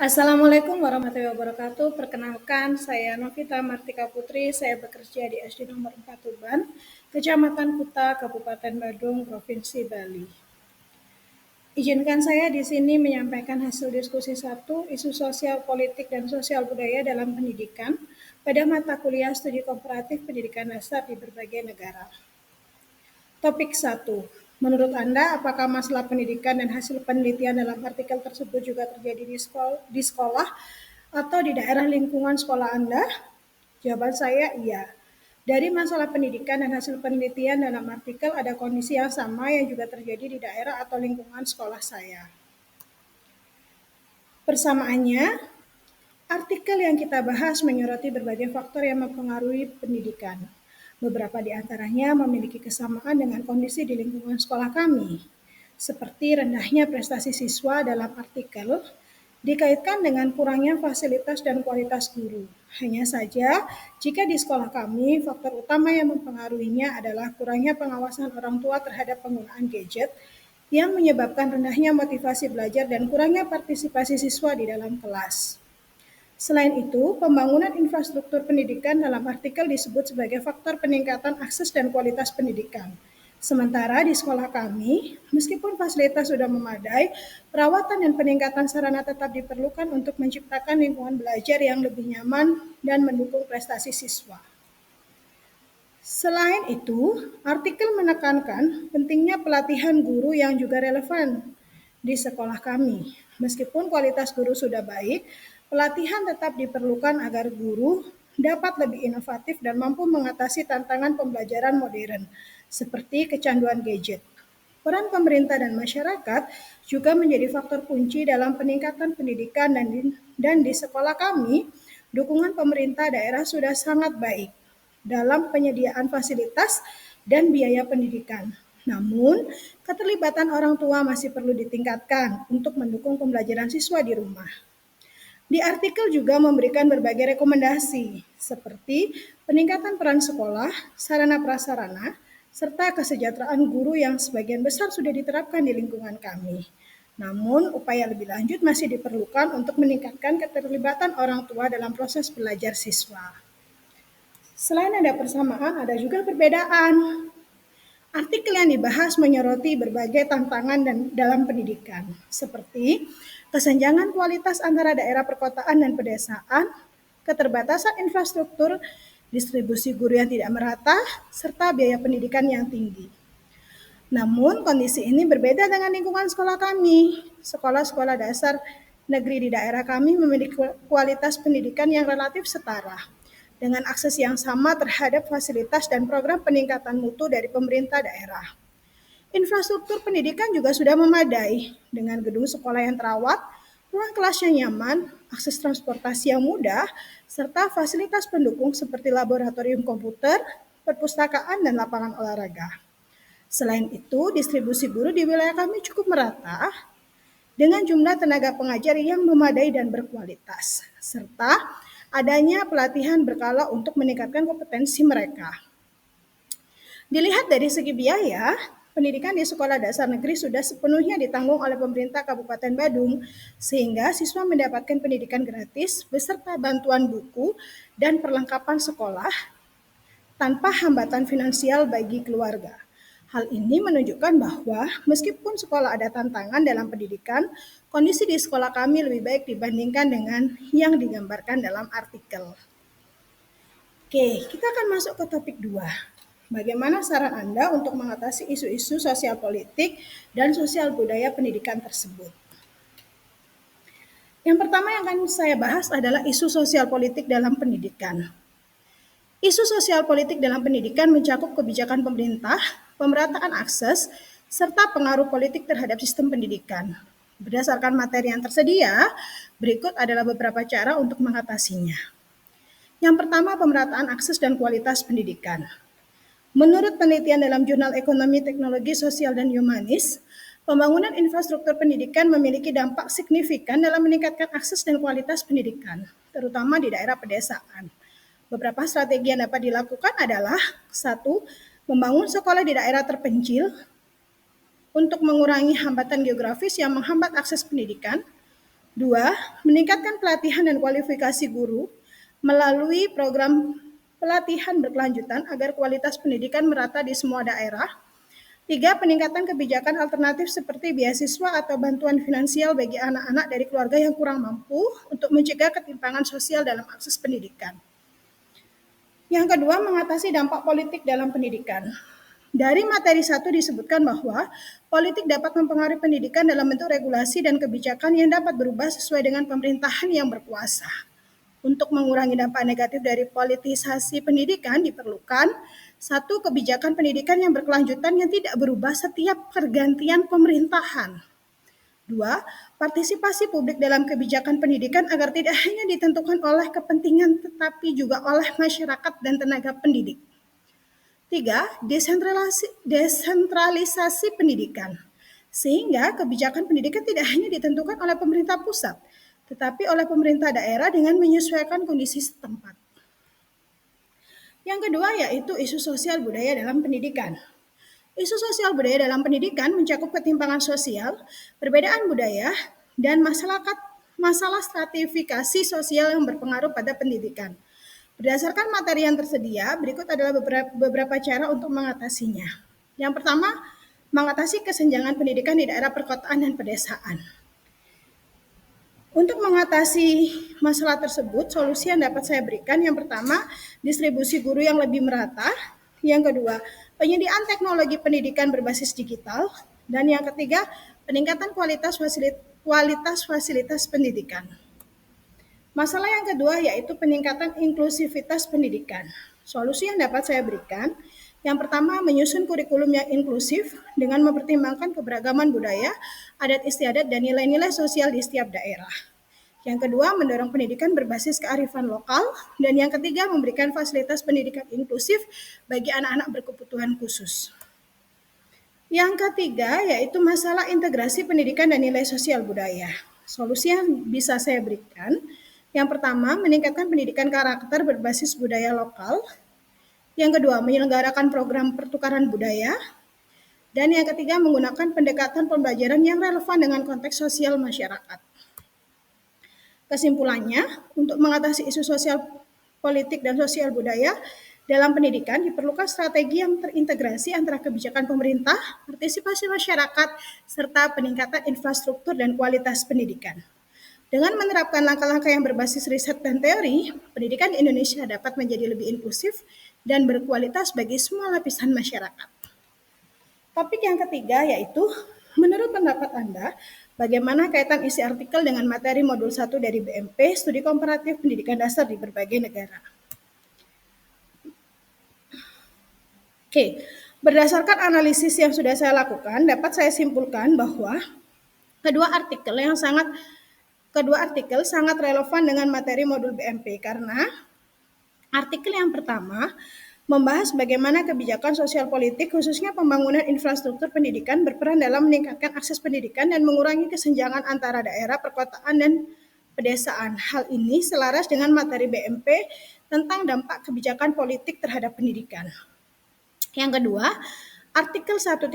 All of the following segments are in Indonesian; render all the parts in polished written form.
Assalamualaikum warahmatullahi wabarakatuh. Perkenalkan, saya Novita Martika Putri. Saya bekerja di SD nomor 4 Tuban, Kecamatan Kuta, Kabupaten Badung, Provinsi Bali. Izinkan saya di sini menyampaikan hasil diskusi 1, isu sosial politik dan sosial budaya dalam pendidikan pada mata kuliah studi komparatif pendidikan dasar di berbagai negara. Topik 1. Menurut Anda, apakah masalah pendidikan dan hasil penelitian dalam artikel tersebut juga terjadi di sekolah atau di daerah lingkungan sekolah Anda? Jawaban saya iya. Dari masalah pendidikan dan hasil penelitian dalam artikel ada kondisi yang sama yang juga terjadi di daerah atau lingkungan sekolah saya. Persamaannya, artikel yang kita bahas menyoroti berbagai faktor yang mempengaruhi pendidikan. Beberapa di antaranya memiliki kesamaan dengan kondisi di lingkungan sekolah kami, seperti rendahnya prestasi siswa dalam artikel, dikaitkan dengan kurangnya fasilitas dan kualitas guru. Hanya saja, jika di sekolah kami, faktor utama yang mempengaruhinya adalah kurangnya pengawasan orang tua terhadap penggunaan gadget yang menyebabkan rendahnya motivasi belajar dan kurangnya partisipasi siswa di dalam kelas. Selain itu, pembangunan infrastruktur pendidikan dalam artikel disebut sebagai faktor peningkatan akses dan kualitas pendidikan. Sementara di sekolah kami, meskipun fasilitas sudah memadai, perawatan dan peningkatan sarana tetap diperlukan untuk menciptakan lingkungan belajar yang lebih nyaman dan mendukung prestasi siswa. Selain itu, artikel menekankan pentingnya pelatihan guru yang juga relevan di sekolah kami. Meskipun kualitas guru sudah baik, pelatihan tetap diperlukan agar guru dapat lebih inovatif dan mampu mengatasi tantangan pembelajaran modern, seperti kecanduan gadget. Peran pemerintah dan masyarakat juga menjadi faktor kunci dalam peningkatan pendidikan dan di sekolah kami, dukungan pemerintah daerah sudah sangat baik dalam penyediaan fasilitas dan biaya pendidikan. Namun, keterlibatan orang tua masih perlu ditingkatkan untuk mendukung pembelajaran siswa di rumah. Di artikel juga memberikan berbagai rekomendasi, seperti peningkatan peran sekolah, sarana prasarana, serta kesejahteraan guru yang sebagian besar sudah diterapkan di lingkungan kami. Namun, upaya lebih lanjut masih diperlukan untuk meningkatkan keterlibatan orang tua dalam proses belajar siswa. Selain ada persamaan, ada juga perbedaan. Artikel yang dibahas menyoroti berbagai tantangan dalam pendidikan, seperti kesenjangan kualitas antara daerah perkotaan dan pedesaan, keterbatasan infrastruktur, distribusi guru yang tidak merata, serta biaya pendidikan yang tinggi. Namun, kondisi ini berbeda dengan lingkungan sekolah kami. Sekolah-sekolah dasar negeri di daerah kami memiliki kualitas pendidikan yang relatif setara, dengan akses yang sama terhadap fasilitas dan program peningkatan mutu dari pemerintah daerah. Infrastruktur pendidikan juga sudah memadai, dengan gedung sekolah yang terawat, ruang kelas yang nyaman, akses transportasi yang mudah, serta fasilitas pendukung seperti laboratorium komputer, perpustakaan, dan lapangan olahraga. Selain itu, distribusi guru di wilayah kami cukup merata, dengan jumlah tenaga pengajar yang memadai dan berkualitas, serta adanya pelatihan berkala untuk meningkatkan kompetensi mereka. Dilihat dari segi biaya, pendidikan di sekolah dasar negeri sudah sepenuhnya ditanggung oleh pemerintah Kabupaten Badung, sehingga siswa mendapatkan pendidikan gratis beserta bantuan buku dan perlengkapan sekolah tanpa hambatan finansial bagi keluarga. Hal ini menunjukkan bahwa meskipun sekolah ada tantangan dalam pendidikan, kondisi di sekolah kami lebih baik dibandingkan dengan yang digambarkan dalam artikel. Oke, kita akan masuk ke topik 2. Bagaimana saran Anda untuk mengatasi isu-isu sosial politik dan sosial budaya pendidikan tersebut? Yang pertama yang akan saya bahas adalah isu sosial politik dalam pendidikan. Isu sosial politik dalam pendidikan mencakup kebijakan pemerintah, pemerataan akses, serta pengaruh politik terhadap sistem pendidikan. Berdasarkan materi yang tersedia, berikut adalah beberapa cara untuk mengatasinya. Yang pertama, pemerataan akses dan kualitas pendidikan. Menurut penelitian dalam Jurnal Ekonomi, Teknologi Sosial, dan Humanis, pembangunan infrastruktur pendidikan memiliki dampak signifikan dalam meningkatkan akses dan kualitas pendidikan, terutama di daerah pedesaan. Beberapa strategi yang dapat dilakukan adalah 1. Membangun sekolah di daerah terpencil untuk mengurangi hambatan geografis yang menghambat akses pendidikan. 2. Meningkatkan pelatihan dan kualifikasi guru melalui program pelatihan berkelanjutan agar kualitas pendidikan merata di semua daerah. 3. Peningkatan kebijakan alternatif seperti beasiswa atau bantuan finansial bagi anak-anak dari keluarga yang kurang mampu untuk mencegah ketimpangan sosial dalam akses pendidikan. Yang kedua, mengatasi dampak politik dalam pendidikan. Dari materi 1 disebutkan bahwa politik dapat mempengaruhi pendidikan dalam bentuk regulasi dan kebijakan yang dapat berubah sesuai dengan pemerintahan yang berkuasa. Untuk mengurangi dampak negatif dari politisasi pendidikan diperlukan satu, kebijakan pendidikan yang berkelanjutan yang tidak berubah setiap pergantian pemerintahan. 2. Partisipasi publik dalam kebijakan pendidikan agar tidak hanya ditentukan oleh kepentingan tetapi juga oleh masyarakat dan tenaga pendidik. 3. Desentralisasi pendidikan. Sehingga kebijakan pendidikan tidak hanya ditentukan oleh pemerintah pusat, tetapi oleh pemerintah daerah dengan menyesuaikan kondisi setempat. Yang kedua yaitu isu sosial budaya dalam pendidikan. Isu sosial budaya dalam pendidikan mencakup ketimpangan sosial, perbedaan budaya, dan masalah stratifikasi sosial yang berpengaruh pada pendidikan. Berdasarkan materi yang tersedia, berikut adalah beberapa cara untuk mengatasinya. Yang pertama, mengatasi kesenjangan pendidikan di daerah perkotaan dan pedesaan. Untuk mengatasi masalah tersebut, solusi yang dapat saya berikan yang pertama, distribusi guru yang lebih merata. Yang kedua, penyediaan teknologi pendidikan berbasis digital. Dan yang ketiga, peningkatan kualitas fasilitas pendidikan. Masalah yang kedua yaitu peningkatan inklusivitas pendidikan. Solusi yang dapat saya berikan, yang pertama menyusun kurikulum yang inklusif dengan mempertimbangkan keberagaman budaya, adat istiadat, dan nilai-nilai sosial di setiap daerah. Yang kedua, mendorong pendidikan berbasis kearifan lokal. Dan yang ketiga, memberikan fasilitas pendidikan inklusif bagi anak-anak berkebutuhan khusus. Yang ketiga, yaitu masalah integrasi pendidikan dan nilai sosial budaya. Solusi yang bisa saya berikan, yang pertama, meningkatkan pendidikan karakter berbasis budaya lokal. Yang kedua, menyelenggarakan program pertukaran budaya. Dan yang ketiga, menggunakan pendekatan pembelajaran yang relevan dengan konteks sosial masyarakat. Kesimpulannya, untuk mengatasi isu sosial politik dan sosial budaya dalam pendidikan diperlukan strategi yang terintegrasi antara kebijakan pemerintah, partisipasi masyarakat, serta peningkatan infrastruktur dan kualitas pendidikan. Dengan menerapkan langkah-langkah yang berbasis riset dan teori, pendidikan di Indonesia dapat menjadi lebih inklusif dan berkualitas bagi semua lapisan masyarakat. Topik yang ketiga yaitu, menurut pendapat Anda, bagaimana kaitan isi artikel dengan materi modul 1 dari BMP, Studi Komparatif Pendidikan Dasar di berbagai negara? Oke, berdasarkan analisis yang sudah saya lakukan, dapat saya simpulkan bahwa kedua artikel sangat relevan dengan materi modul BMP karena artikel yang pertama membahas bagaimana kebijakan sosial politik khususnya pembangunan infrastruktur pendidikan berperan dalam meningkatkan akses pendidikan dan mengurangi kesenjangan antara daerah, perkotaan, dan pedesaan. Hal ini selaras dengan materi BMP tentang dampak kebijakan politik terhadap pendidikan. Yang kedua, artikel 1.1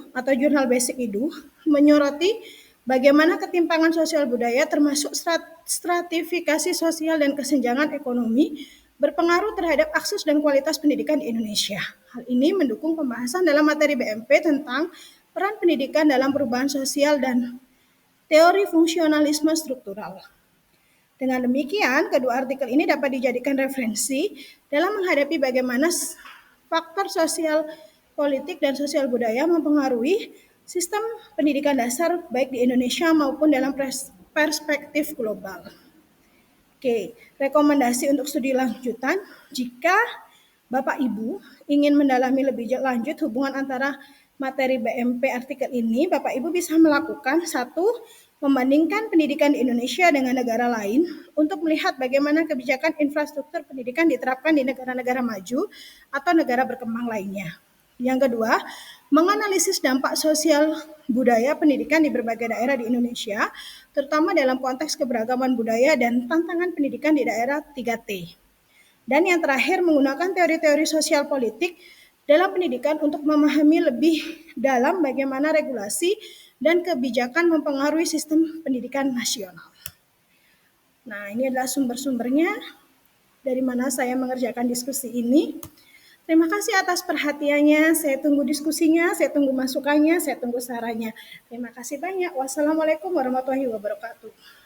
atau Jurnal Basic Edu menyoroti bagaimana ketimpangan sosial budaya termasuk stratifikasi sosial dan kesenjangan ekonomi berpengaruh terhadap akses dan kualitas pendidikan di Indonesia. Hal ini mendukung pembahasan dalam materi BMP tentang peran pendidikan dalam perubahan sosial dan teori fungsionalisme struktural. Dengan demikian, kedua artikel ini dapat dijadikan referensi dalam menghadapi bagaimana faktor sosial politik dan sosial budaya mempengaruhi sistem pendidikan dasar baik di Indonesia maupun dalam perspektif global. Oke, rekomendasi untuk studi lanjutan, jika Bapak Ibu ingin mendalami lebih lanjut hubungan antara materi BMP artikel ini, Bapak Ibu bisa melakukan satu, membandingkan pendidikan di Indonesia dengan negara lain untuk melihat bagaimana kebijakan infrastruktur pendidikan diterapkan di negara-negara maju atau negara berkembang lainnya. Yang kedua, menganalisis dampak sosial budaya pendidikan di berbagai daerah di Indonesia, terutama dalam konteks keberagaman budaya dan tantangan pendidikan di daerah 3T. Dan yang terakhir, menggunakan teori-teori sosial politik dalam pendidikan untuk memahami lebih dalam bagaimana regulasi dan kebijakan mempengaruhi sistem pendidikan nasional. Nah, ini adalah sumber-sumbernya dari mana saya mengerjakan diskusi ini. Terima kasih atas perhatiannya. Saya tunggu diskusinya, saya tunggu masukannya, saya tunggu sarannya. Terima kasih banyak. Wassalamualaikum warahmatullahi wabarakatuh.